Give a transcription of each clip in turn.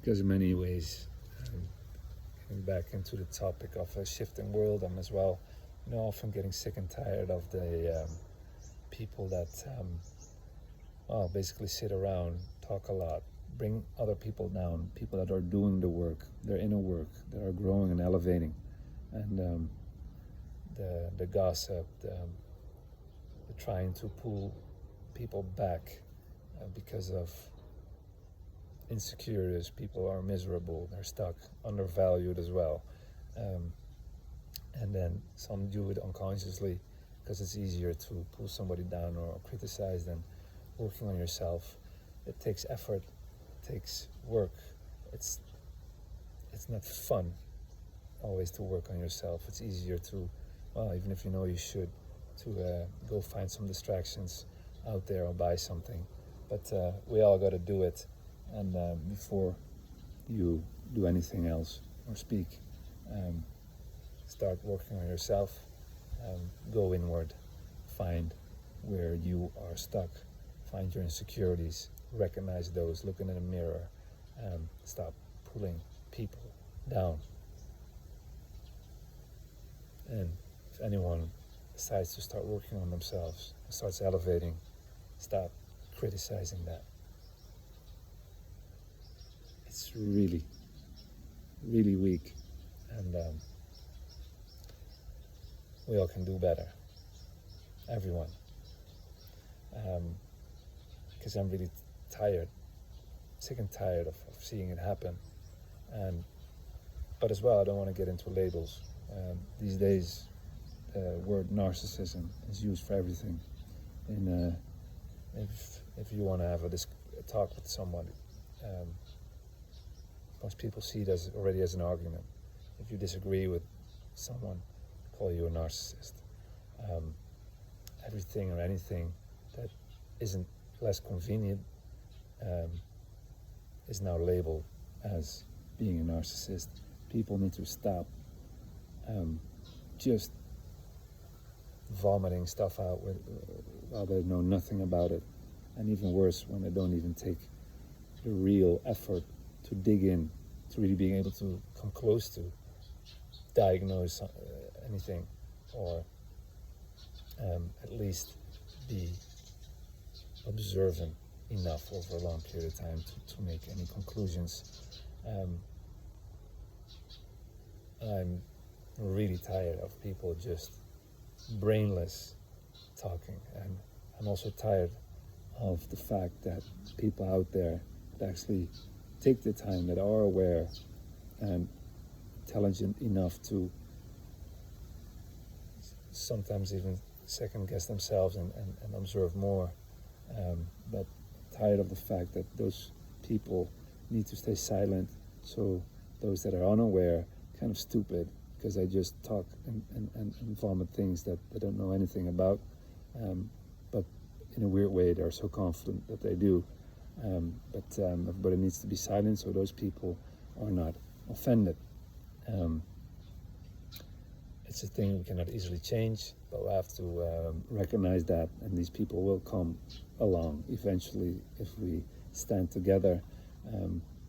because in many ways, getting back into the topic of a shifting world, I'm as well, often getting sick and tired of the people that, basically sit around, talk a lot, bring other people down, people that are doing the work, their inner work, that are growing and elevating, and the gossip, the trying to pull people back because of insecurities. People are miserable, they're stuck, undervalued as well, and then some do it unconsciously because it's easier to pull somebody down or criticize than working on yourself. It takes effort, it takes work. It's not fun always to work on yourself. It's easier to, even if you know you should, to go find some distractions out there or buy something. But we all got to do it. And before you do anything else or speak, start working on yourself. Go inward. Find where you are stuck. Find your insecurities. Recognize those. Look in the mirror. Stop pulling people down. And if anyone decides to start working on themselves, starts elevating, stop criticizing that. It's really, really weak, and we all can do better. Everyone. Because I'm really tired, sick and tired of seeing it happen. But as well, I don't want to get into labels. These days, the word narcissism is used for everything. And if you want to have a talk with someone, most people see it already as an argument. If you disagree with someone, call you a narcissist. Everything or anything that isn't less convenient is now labeled as being a narcissist. People need to stop just vomiting stuff out while they know nothing about it, and even worse, when they don't even take the real effort to dig in, to really being able to come close to diagnose anything, or at least be observant enough over a long period of time to make any conclusions. I'm really tired of people just brainless talking, and I'm also tired of the fact that people out there that actually take the time, that are aware and intelligent enough to sometimes even second guess themselves and observe more, but tired of the fact that those people need to stay silent, so those that are unaware, kind of stupid, because they just talk and vomit things that they don't know anything about, but in a weird way they're so confident that they do, but everybody needs to be silent so those people are not offended. It's a thing we cannot easily change, but we have to recognize that, and these people will come along eventually if we stand together.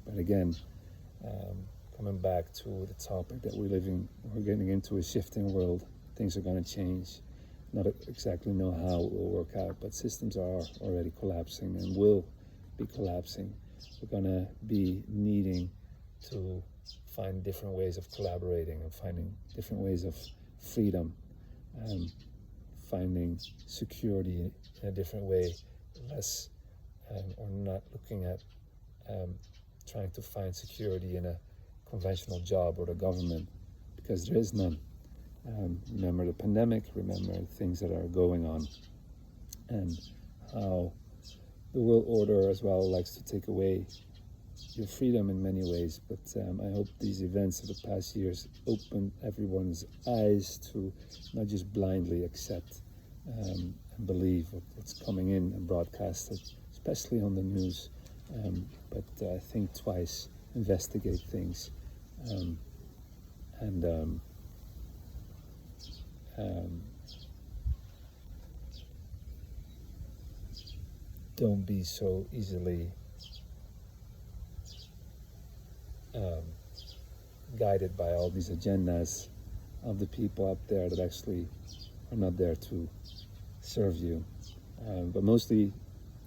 But again, coming back to the topic that we're getting into a shifting world. Things are going to change. Not exactly know how it will work out, but systems are already collapsing and will be collapsing. We're going to be needing to find different ways of collaborating and finding different ways of freedom, finding security in a different way, less or not looking at trying to find security in a conventional job or the government, because there is none. Remember the pandemic, remember things that are going on, and how the world order as well likes to take away your freedom in many ways. But I hope these events of the past years open everyone's eyes to not just blindly accept and believe what's coming in and broadcasted, especially on the news, but think twice, investigate things, and don't be so easily um, guided by all these agendas of the people up there that actually are not there to serve you. But mostly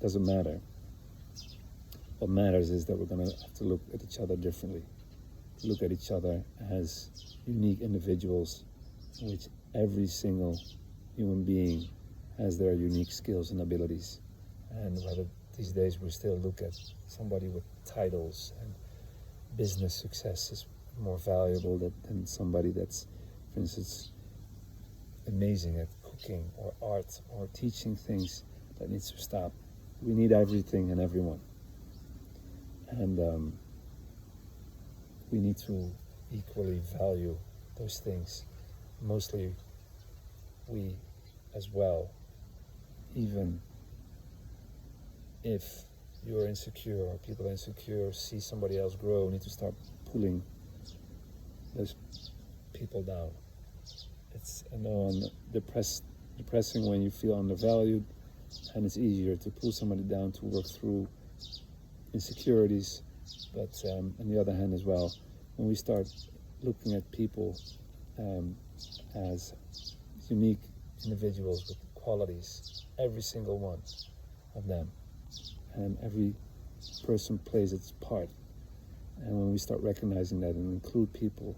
doesn't matter. What matters is that we're going to have to look at each other differently. Look at each other as unique individuals, in which every single human being has their unique skills and abilities. And whether these days we still look at somebody with titles and business success is more valuable than somebody that's, for instance, amazing at cooking or art or teaching things, that needs to stop. We need everything and everyone. And we need to equally value those things. Mostly we as well, even if you're insecure or people are insecure, see somebody else grow, need to start pulling those people down. It's, I know, depressing when you feel undervalued, and it's easier to pull somebody down to work through insecurities. But on the other hand as well, when we start looking at people as unique individuals with qualities, every single one of them, and every person plays its part, and when we start recognizing that and include people,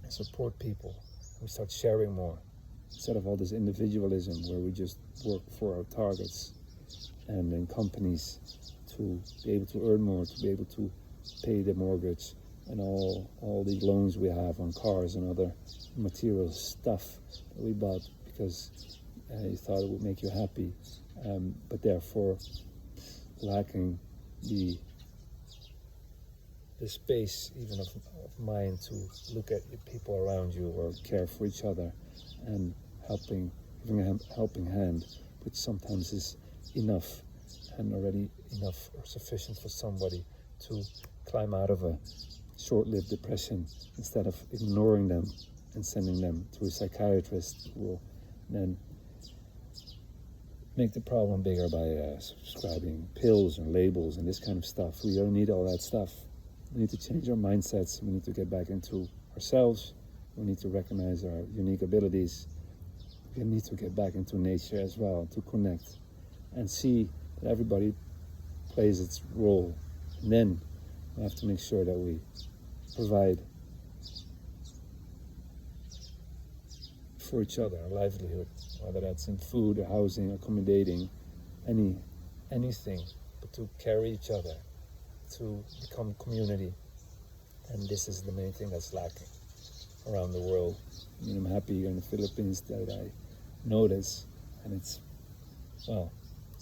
support people, we start sharing more, instead of all this individualism where we just work for our targets and in companies to be able to earn more, to be able to pay the mortgage and all the loans we have on cars and other material stuff that we bought because you thought it would make you happy, but therefore lacking the space even of mind to look at the people around you or care for each other and giving a helping hand, which sometimes is enough and already enough or sufficient for somebody to climb out of a short-lived depression, instead of ignoring them and sending them to a psychiatrist who will then make the problem bigger by prescribing pills and labels and this kind of stuff. We don't need all that stuff. We need to change our mindsets. We need to get back into ourselves. We need to recognize our unique abilities. We need to get back into nature as well, to connect and see that everybody plays its role. And then we have to make sure that we provide for each other, a livelihood, whether that's in food or housing, accommodating, anything, but to carry each other, to become community. And this is the main thing that's lacking around the world. I mean, I'm happy here in the Philippines that I notice, and it's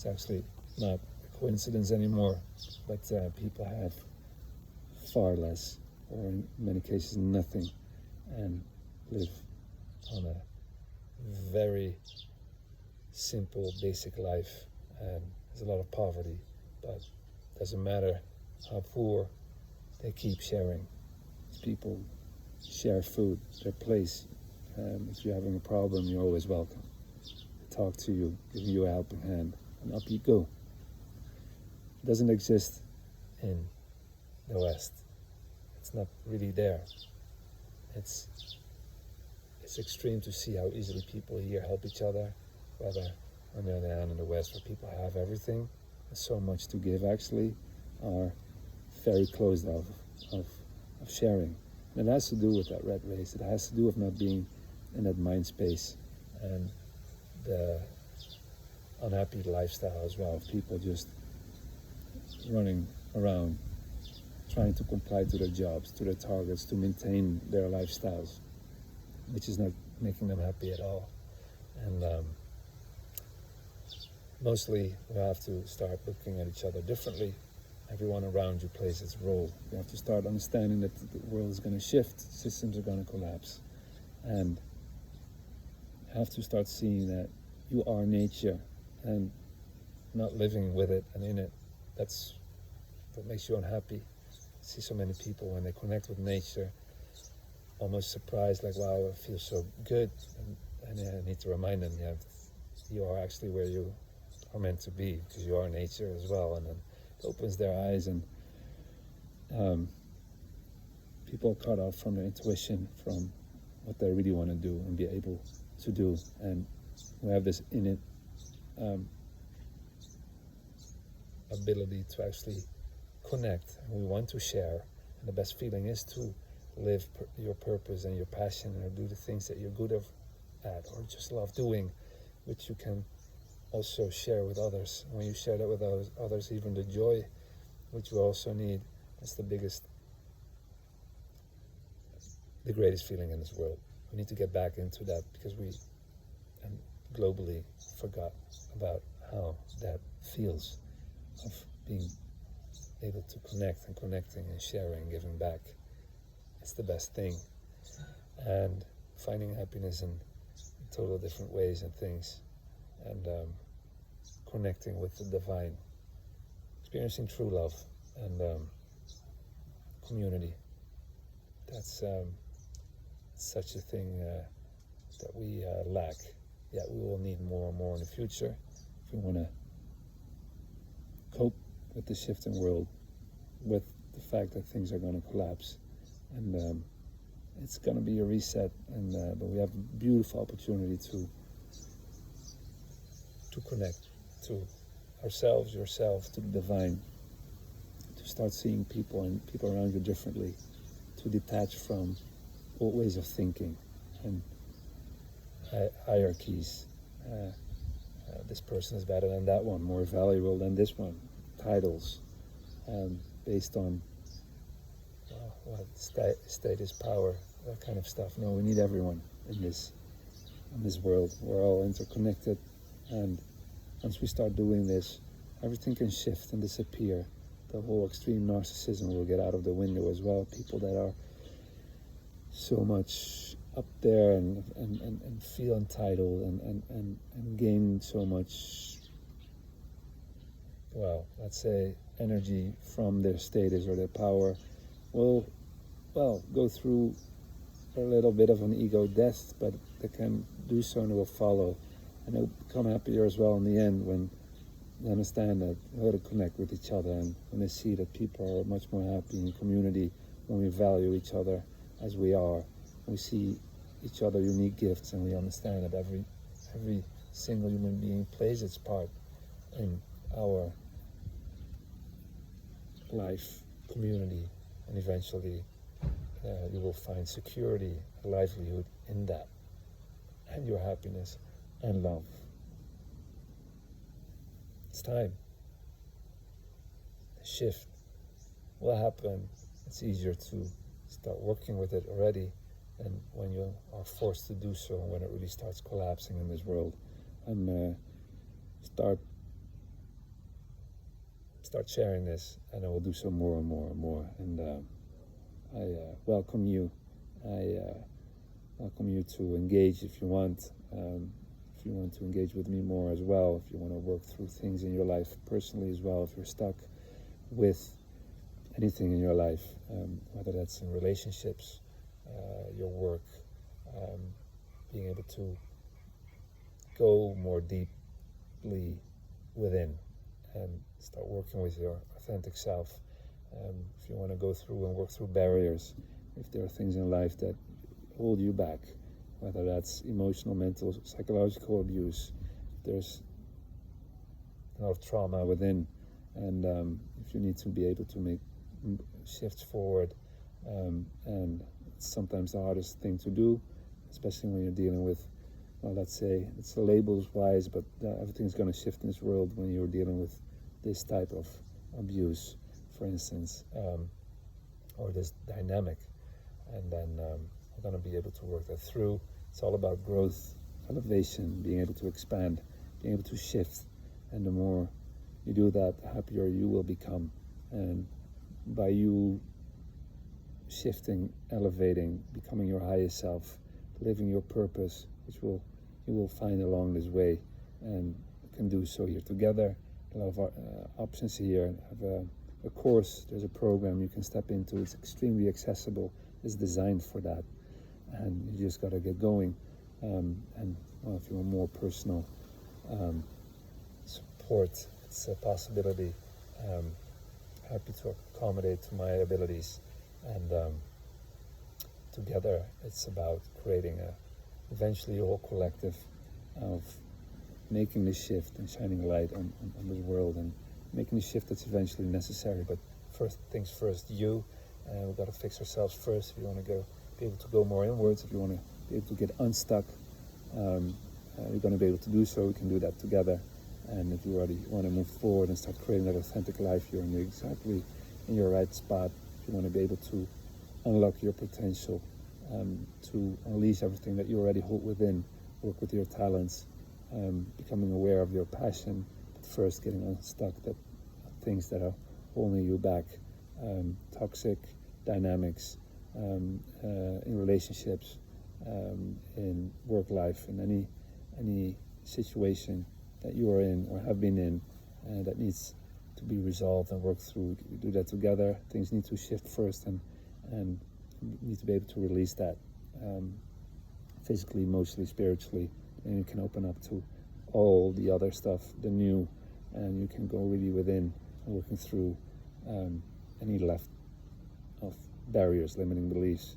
actually not a coincidence anymore, but people have far less, or in many cases nothing, and live on a very simple, basic life. There's a lot of poverty, but it doesn't matter how poor, they keep sharing. People share food, their place. If you're having a problem, you're always welcome. They talk to you, give you a helping hand, and up you go. It doesn't exist in the West. It's not really there. It's extreme to see how easily people here help each other, whether on the other hand in the West, where people have everything and so much to give, actually are very closed off of sharing. And it has to do with that rat race. It has to do with not being in that mind space and the unhappy lifestyle as well, of people just running around trying to comply to their jobs, to their targets, to maintain their lifestyles, which is not making them happy at all. And mostly we have to start looking at each other differently. Everyone around you plays its role. You have to start understanding that the world is going to shift, systems are going to collapse, and you have to start seeing that you are nature and not living with it and in it. That's what makes you unhappy. I see so many people when they connect with nature, almost surprised, like, wow, it feels so good. And I need to remind them, you are actually where you are meant to be, because you are nature as well. And then it opens their eyes, and people are cut off from their intuition, from what they really want to do and be able to do. And we have this innate ability to actually connect, and we want to share. And the best feeling is to live your purpose and your passion, and do the things that you're good at or just love doing, which you can also share with others. When you share that with others, even the joy which we also need, that's the greatest feeling in this world. We need to get back into that, because we globally forgot about how that feels, of being able to connect and connecting and sharing, giving back. It's the best thing. And finding happiness in total different ways and things, and connecting with the divine, experiencing true love and community. That's such a thing that we lack, yet we will need more and more in the future if we want to cope with the shifting world, with the fact that things are going to collapse. And it's going to be a reset, and but we have a beautiful opportunity to connect to ourselves, yourself, to the divine, to start seeing people and people around you differently, to detach from old ways of thinking and hierarchies. This person is better than that one, more valuable than this one, titles based on status, power, that kind of stuff. No, we need everyone in this world. We're all interconnected, and once we start doing this, everything can shift and disappear. The whole extreme narcissism will get out of the window as well. People that are so much up there and feel entitled and gain so much, well, let's say, energy from their status or their power, will go through a little bit of an ego death, but they can do so and it will follow, and they'll become happier as well in the end when they understand that we have to connect with each other, and when they see that people are much more happy in community when we value each other as we are. We see each other unique gifts, and we understand that every single human being plays its part in our life, community, and eventually you will find security, a livelihood in that, and your happiness and love. It's time. A shift will happen. It's easier to start working with it already than when you are forced to do so, when it really starts collapsing in this world. And start sharing this, and I will do so more and more and more. And I welcome you. I welcome you to engage if you want. If you want to engage with me more as well, if you want to work through things in your life personally as well, if you're stuck with anything in your life, whether that's in relationships, your work, being able to go more deeply within and start working with your authentic self. If you want to go through and work through barriers, if there are things in life that hold you back, whether that's emotional, mental, psychological abuse, there's a lot of trauma within, and if you need to be able to make shifts forward, and it's sometimes the hardest thing to do, especially when you're dealing with, well, let's say, it's labels wise, but everything's going to shift in this world when you're dealing with this type of abuse, for instance, or this dynamic, and then we're going to be able to work that through. It's all about growth, elevation, being able to expand, being able to shift, and the more you do that, the happier you will become. And by you shifting, elevating, becoming your highest self, living your purpose, which you will find along this way, and you can do so here together. A lot of options here. I have a course, there's a program you can step into. It's extremely accessible. It's designed for that, and you just got to get going. And well, if you want more personal support, it's a possibility. happy to accommodate to my abilities, and together it's about creating eventually a whole collective of making the shift and shining light on this world, and making the shift that's eventually necessary. But first things first, we've got to fix ourselves first if you want to be able to go more inwards, if you want to be able to get unstuck. You're going to be able to do so. We can do that together. And if you already want to move forward and start creating that authentic life, you're exactly in your right spot. If you want to be able to unlock your potential, to unleash everything that you already hold within, work with your talents, becoming aware of your passion, but first getting unstuck, that things that are holding you back, toxic dynamics in relationships, in work life, in any situation that you are in or have been in, that needs to be resolved and worked through. We do that together. Things need to shift first, and you need to be able to release that, physically, emotionally, spiritually, and you can open up to all the other stuff, the new, and you can go really within and working through any left of barriers, limiting beliefs,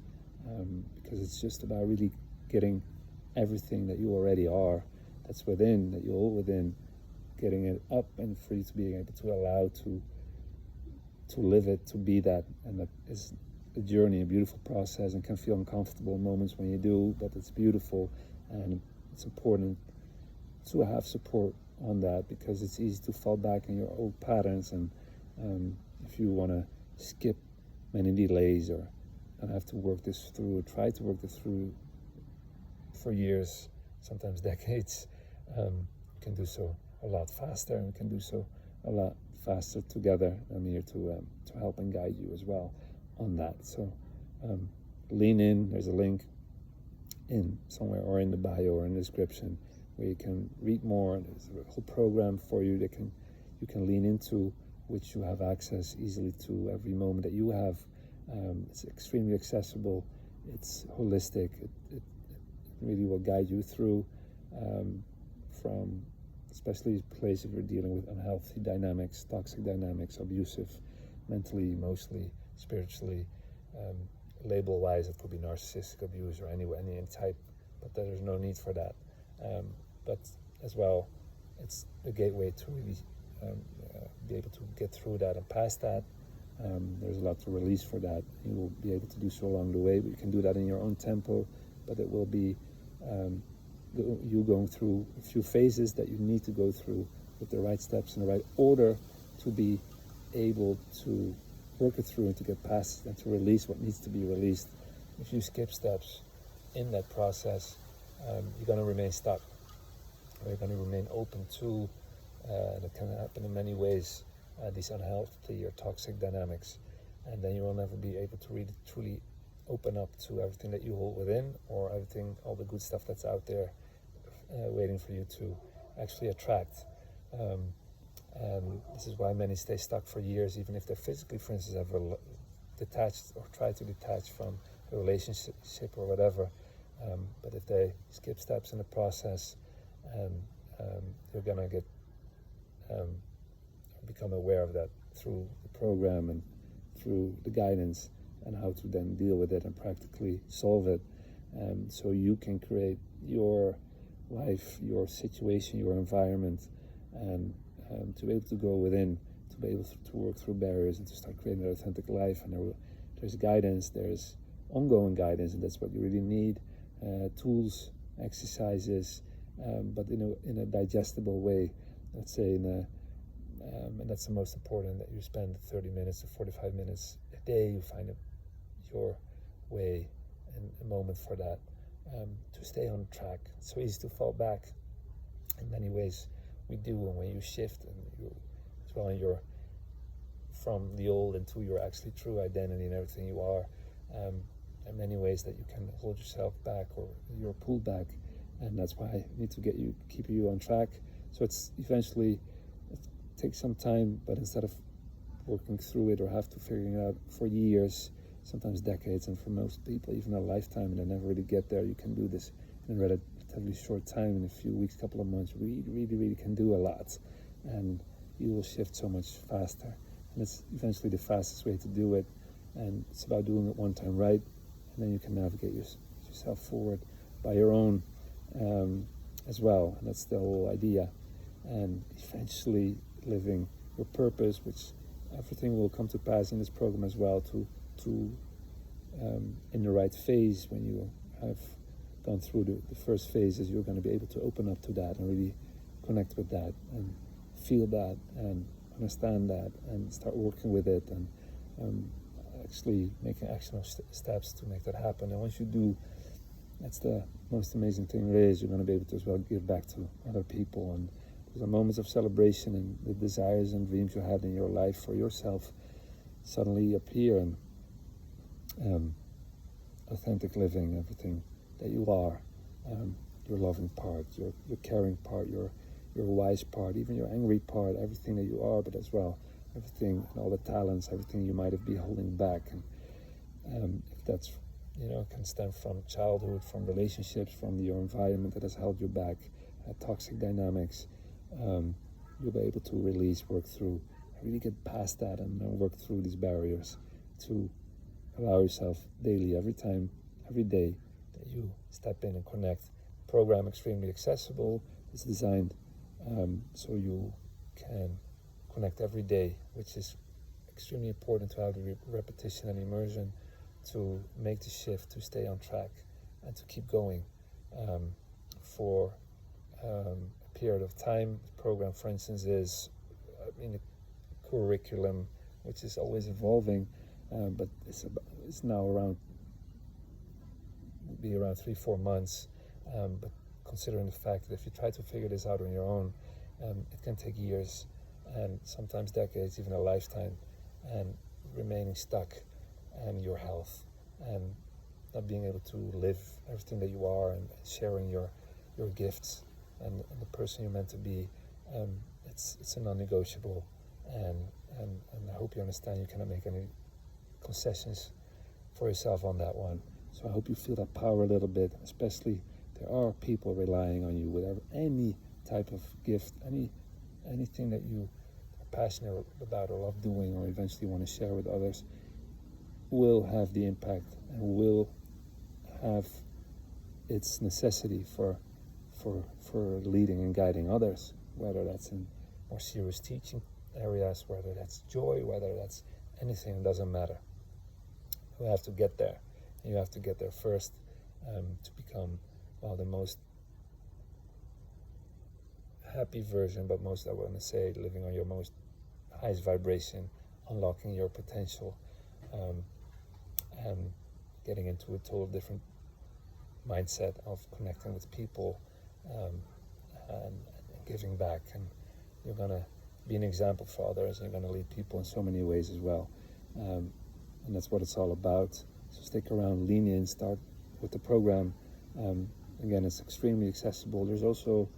because it's just about really getting everything that you already are, that's within, that you hold within, getting it up and for you to be able to allow to live it, to be that. And that is a journey, a beautiful process, and can feel uncomfortable moments when you do, but it's beautiful. And it's important to have support on that, because it's easy to fall back in your old patterns, and if you want to skip many delays or have to work this through, try to work this through for years, sometimes decades, you can do so a lot faster, and we can do so a lot faster together. I'm here to help and guide you as well on that. So lean in. There's a link in somewhere, or in the bio or in the description, where you can read more. There's a whole program for you that you can lean into, which you have access easily to every moment that you have. It's extremely accessible. It's holistic. It really will guide you through, from especially place if you're dealing with unhealthy dynamics, toxic dynamics, abusive, mentally, emotionally, spiritually, label-wise, it could be narcissistic abuse or any type, but there's no need for that. But as well, it's a gateway to really be able to get through that and past that. There's a lot to release for that. You will be able to do so along the way, but you can do that in your own tempo, but it will be you going through a few phases that you need to go through with the right steps in the right order to be able to work it through and to get past and to release what needs to be released. If you skip steps in that process, you're going to remain stuck. You're going to remain open to, and it can happen in many ways, these unhealthy or toxic dynamics, and then you will never be able to really truly open up to everything that you hold within, or all the good stuff that's out there waiting for you to actually attract. And this is why many stay stuck for years, even if they're physically, for instance, ever detached or try to detach from a relationship or whatever. But if they skip steps in the process, you're gonna become aware of that through the program and through the guidance, and how to then deal with it and practically solve it, so you can create your life, your situation, your environment, and to be able to go within, to be able to work through barriers and to start creating an authentic life. And there's guidance, there's ongoing guidance, and that's what you really need. Tools, exercises, but in a digestible way. Let's say and that's the most important, that you spend 30 minutes to 45 minutes a day. You find your way and a moment for that, to stay on track. It's so easy to fall back in many ways. We do, and when you shift and you're from the old into your actually true identity and everything you are, in many ways that you can hold yourself back or you're pulled back, and that's why I need to keep you on track. So it's eventually, it takes some time, but instead of working through it or have to figure it out for years, sometimes decades, and for most people even a lifetime, and they never really get there, you can do this in a relatively short time, in a few weeks, couple of months. Really can do a lot, and you will shift so much faster and it's eventually the fastest way to do it. And it's about doing it one time right, and then you can navigate yourself forward by your own as well. And that's the whole idea. And eventually living your purpose, which everything will come to pass in this program as well, to in the right phase. When you have gone through the first phases, you're going to be able to open up to that and really connect with that and feel that and understand that and start working with it, and actually making actionable steps to make that happen. And once you do, that's the most amazing thing there is. You're going to be able to as well give back to other people, and the moments of celebration and the desires and dreams you had in your life for yourself suddenly appear, and authentic living, everything that you are, your loving part, your caring part, your wise part, even your angry part, everything that you are, but as well everything and all the talents, everything you might have been holding back. And if that's, can stem from childhood, from relationships, from your environment that has held you back, toxic dynamics, you'll be able to release, work through, and really get past that and work through these barriers to allow yourself daily, every time, every day that you step in and connect. Program extremely accessible. It's designed so you can connect every day, which is extremely important to have the repetition and immersion to make the shift, to stay on track and to keep going for a period of time. The program, for instance, is in a curriculum which is always evolving, but it's now around 3-4 months, but considering the fact that if you try to figure this out on your own, it can take years and sometimes decades, even a lifetime, and remaining stuck, and your health and not being able to live everything that you are and sharing your gifts and the person you're meant to be. It's a non-negotiable, and I hope you understand you cannot make any concessions for yourself on that one. So I hope you feel that power a little bit, especially there are people relying on you with any type of gift, anything that you are passionate about or love doing or eventually want to share with others will have the impact and will have its necessity for leading and guiding others, whether that's in more serious teaching areas, whether that's joy, whether that's anything, it doesn't matter. You have to get there. You have to get there first to become, the most happy version, but most, I want to say, living on your most highest vibration, unlocking your potential, and getting into a total different mindset of connecting with people and giving back. And you're going to be an example for others, and you're going to lead people in so many ways as well. And that's what it's all about. So stick around, lean in, start with the program. Again, it's extremely accessible. There's also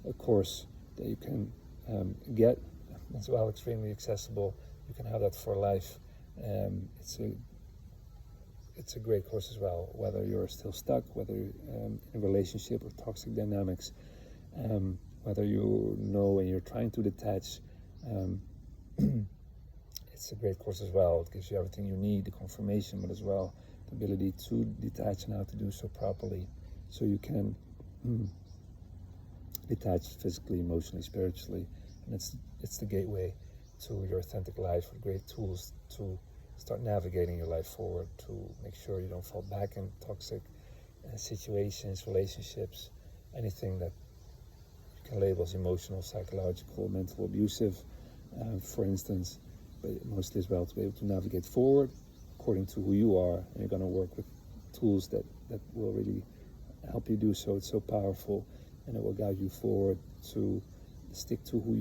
a course that you can get as well, extremely accessible. You can have that for life. It's a great course as well, whether you're still stuck, whether you're in a relationship or toxic dynamics, whether you know and you're trying to detach. It's a great course as well. It gives you everything you need, the confirmation, but as well the ability to detach and how to do so properly, so you can detach physically, emotionally, spiritually. And it's the gateway to your authentic life, with great tools to start navigating your life forward, to make sure you don't fall back in toxic situations, relationships, anything that you can label as emotional, psychological, mental, abusive, for instance, but mostly as well to be able to navigate forward according to who you are. And you're going to work with tools that will really help you do so. It's so powerful, and it will guide you forward to stick to who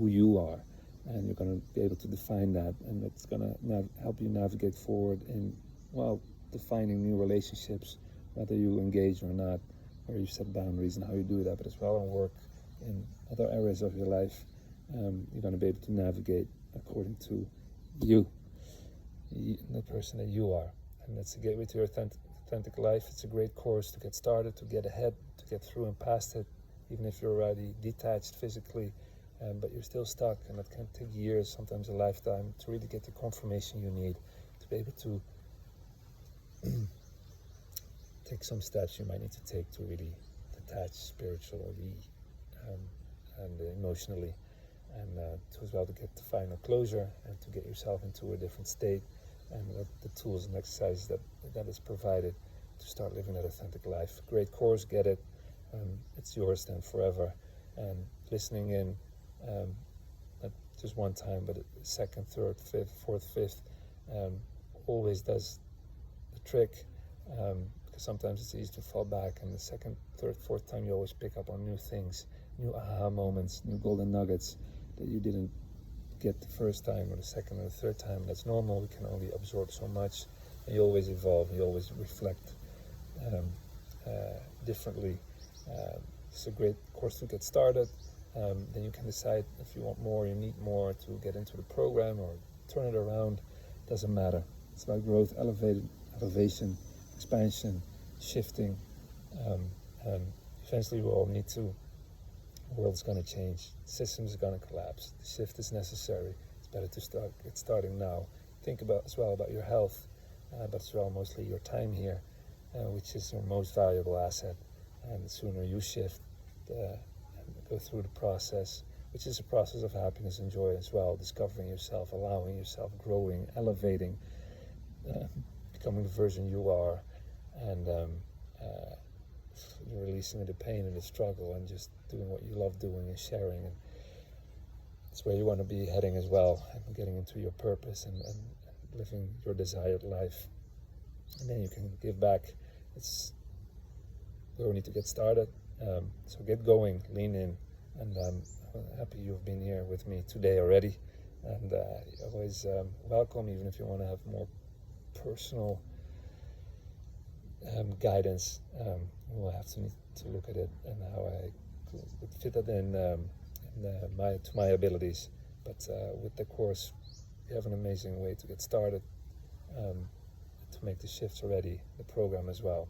you are, and you're going to be able to define that, and it's going to help you navigate forward in defining new relationships, whether you engage or not, where you set boundaries and how you do that, but as well and work in other areas of your life. You're going to be able to navigate according to you, the person that you are. And that's a gateway to your authentic life. It's a great course to get started, to get ahead, to get through and past it, even if you're already detached physically. but you're still stuck, and it can take years, sometimes a lifetime, to really get the confirmation you need to be able to take some steps you might need to take to really detach spiritually and emotionally, and to as well to get the final closure and to get yourself into a different state, and the tools and exercises that is provided to start living that authentic life. Great course, get it. It's yours then forever. And listening in, not just one time, but second, third, fifth, fourth, fifth, always does the trick. Because sometimes it's easy to fall back, and the second, third, fourth time you always pick up on new things, new aha moments, new golden nuggets that you didn't get the first time or the second or the third time. That's normal. We can only absorb so much, and you always evolve, you always reflect differently. It's a great course to get started. Then you can decide if you want more, you need more to get into the program or turn it around. Doesn't matter. It's about growth, elevation, expansion, shifting, and eventually we all need to. The world's going to change. Systems are going to collapse. The shift is necessary. It's better to get starting now. Think about as well about your health, but as well mostly your time here, which is your most valuable asset. And the sooner you shift and go through the process, which is a process of happiness and joy as well, discovering yourself, allowing yourself, growing, elevating, becoming the version you are, and you're releasing the pain and the struggle and just doing what you love doing and sharing. And it's where you want to be heading as well, and getting into your purpose and living your desired life. And then you can give back. It's where we need to get started. So get going, lean in, and I'm happy you've been here with me today already. And you're always welcome, even if you want to have more personal guidance. We'll have to need to look at it and how I would fit that in to my abilities. But with the course, you have an amazing way to get started, to make the shifts already, the program as well.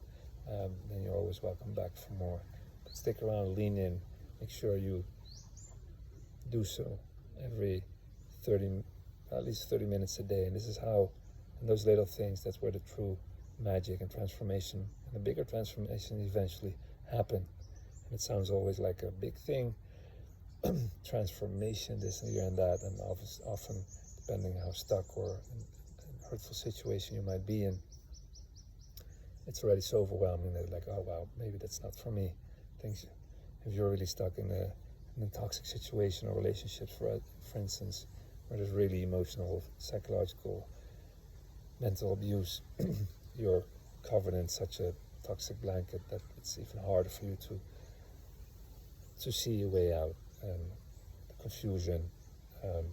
Then you're always welcome back for more. But stick around, lean in, make sure you do so every at least 30 minutes a day. And this is how, in those little things, that's where the true magic and transformation and the bigger transformation eventually happen. And it sounds always like a big thing, transformation, this and here and that, and often depending how stuck or hurtful situation you might be in, it's already so overwhelming that like, oh wow, maybe that's not for me. Things, if you're really stuck in a toxic situation or relationships, for instance, where there's really emotional, psychological, mental abuse, you're covered in such a toxic blanket that it's even harder for you to see a way out. The confusion, the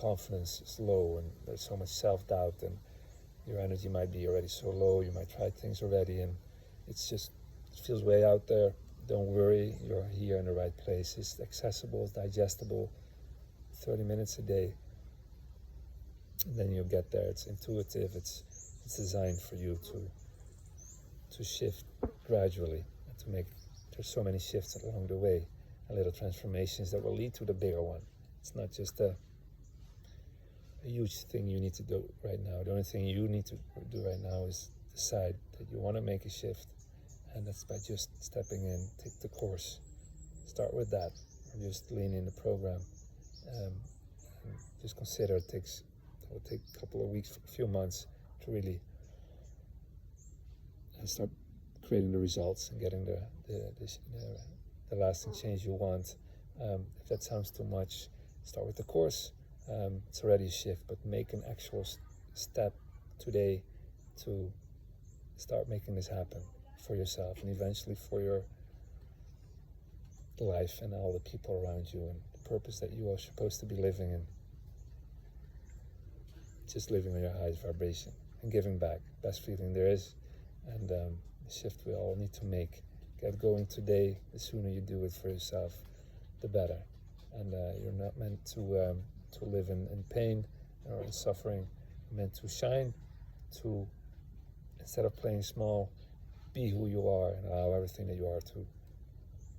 confidence is low, and there's so much self-doubt, and your energy might be already so low, you might try things already, and it feels way out there. Don't worry, you're here in the right place. It's accessible, it's digestible, 30 minutes a day. And then you'll get there. It's intuitive, it's designed for you to shift gradually, and to make, there's so many shifts along the way, and little transformations that will lead to the bigger one. It's not just a huge thing you need to do right now. The only thing you need to do right now is decide that you want to make a shift, and that's by just stepping in. Take the course, start with that, or just lean in the program. And just consider it will take a couple of weeks, a few months to really start creating the results and getting the lasting change you want. If that sounds too much, start with the course. It's already a shift, but make an actual step today to start making this happen for yourself, and eventually for your life and all the people around you, and the purpose that you are supposed to be living in. Just living on your highest vibration and giving back, best feeling there is. And the shift we all need to make. Get going today. The sooner you do it for yourself, the better. And you're not meant to live in pain or in suffering. You're meant to shine, to, instead of playing small, be who you are and allow everything that you are to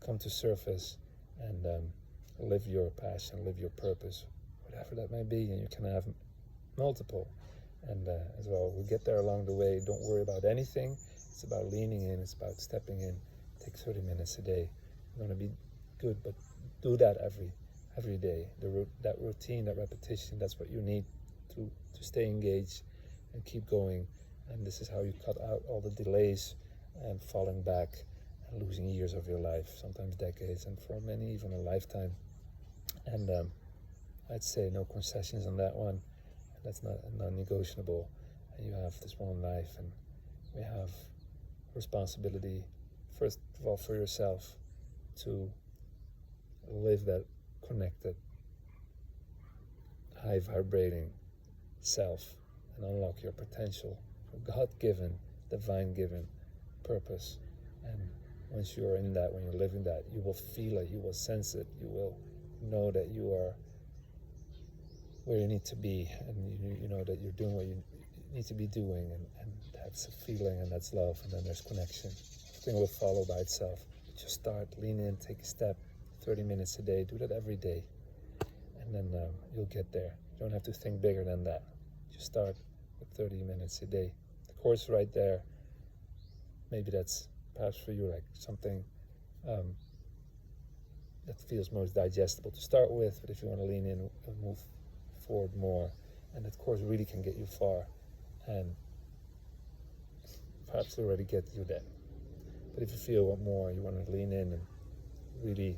come to surface, and live your passion, live your purpose, whatever that may be, and you can have multiple. And as well, we'll get there along the way. Don't worry about anything. It's about leaning in. It's about stepping in. Take 30 minutes a day. You're going to be good, but do that every day. That routine, that repetition, that's what you need to stay engaged and keep going. And this is how you cut out all the delays and falling back and losing years of your life, sometimes decades, and for many even a lifetime. And I'd say no concessions on that one. That's not non-negotiable. And you have this one life, and we have responsibility, first of all, for yourself, to live that connected, high vibrating self and unlock your potential, your God-given, divine-given purpose. And once you're in that, when you're living that, you will feel it, you will sense it, you will know that you are where you need to be, and you know that you're doing what you need to be doing, and that's a feeling, and that's love, and then there's connection. Everything will follow by itself. Just start, lean in, take a step, 30 minutes a day, do that every day, and then you'll get there. You don't have to think bigger than that. Just start with 30 minutes a day. The course right there, maybe that's perhaps for you like something that feels most digestible to start with, but if you want to lean in and move forward more, and that course really can get you far, and perhaps already get you there. But if you feel more, you want to lean in and really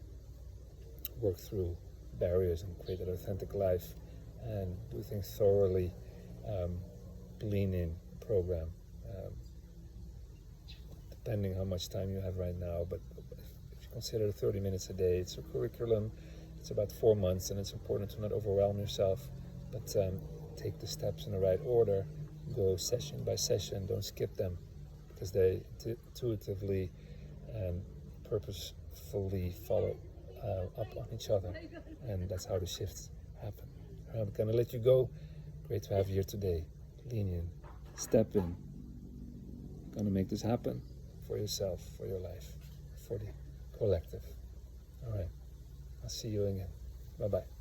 work through barriers and create an authentic life and do things thoroughly, lean in program, depending how much time you have right now, but if you consider 30 minutes a day, it's a curriculum, it's about 4 months, and it's important to not overwhelm yourself, but take the steps in the right order, go session by session, don't skip them, because they intuitively and purposefully follow up on each other, and that's how the shifts happen. I'm gonna let you go. Great to have you here today. Lean in, step in. Gonna make this happen for yourself, for your life, for the collective. All right, I'll see you again. Bye-bye.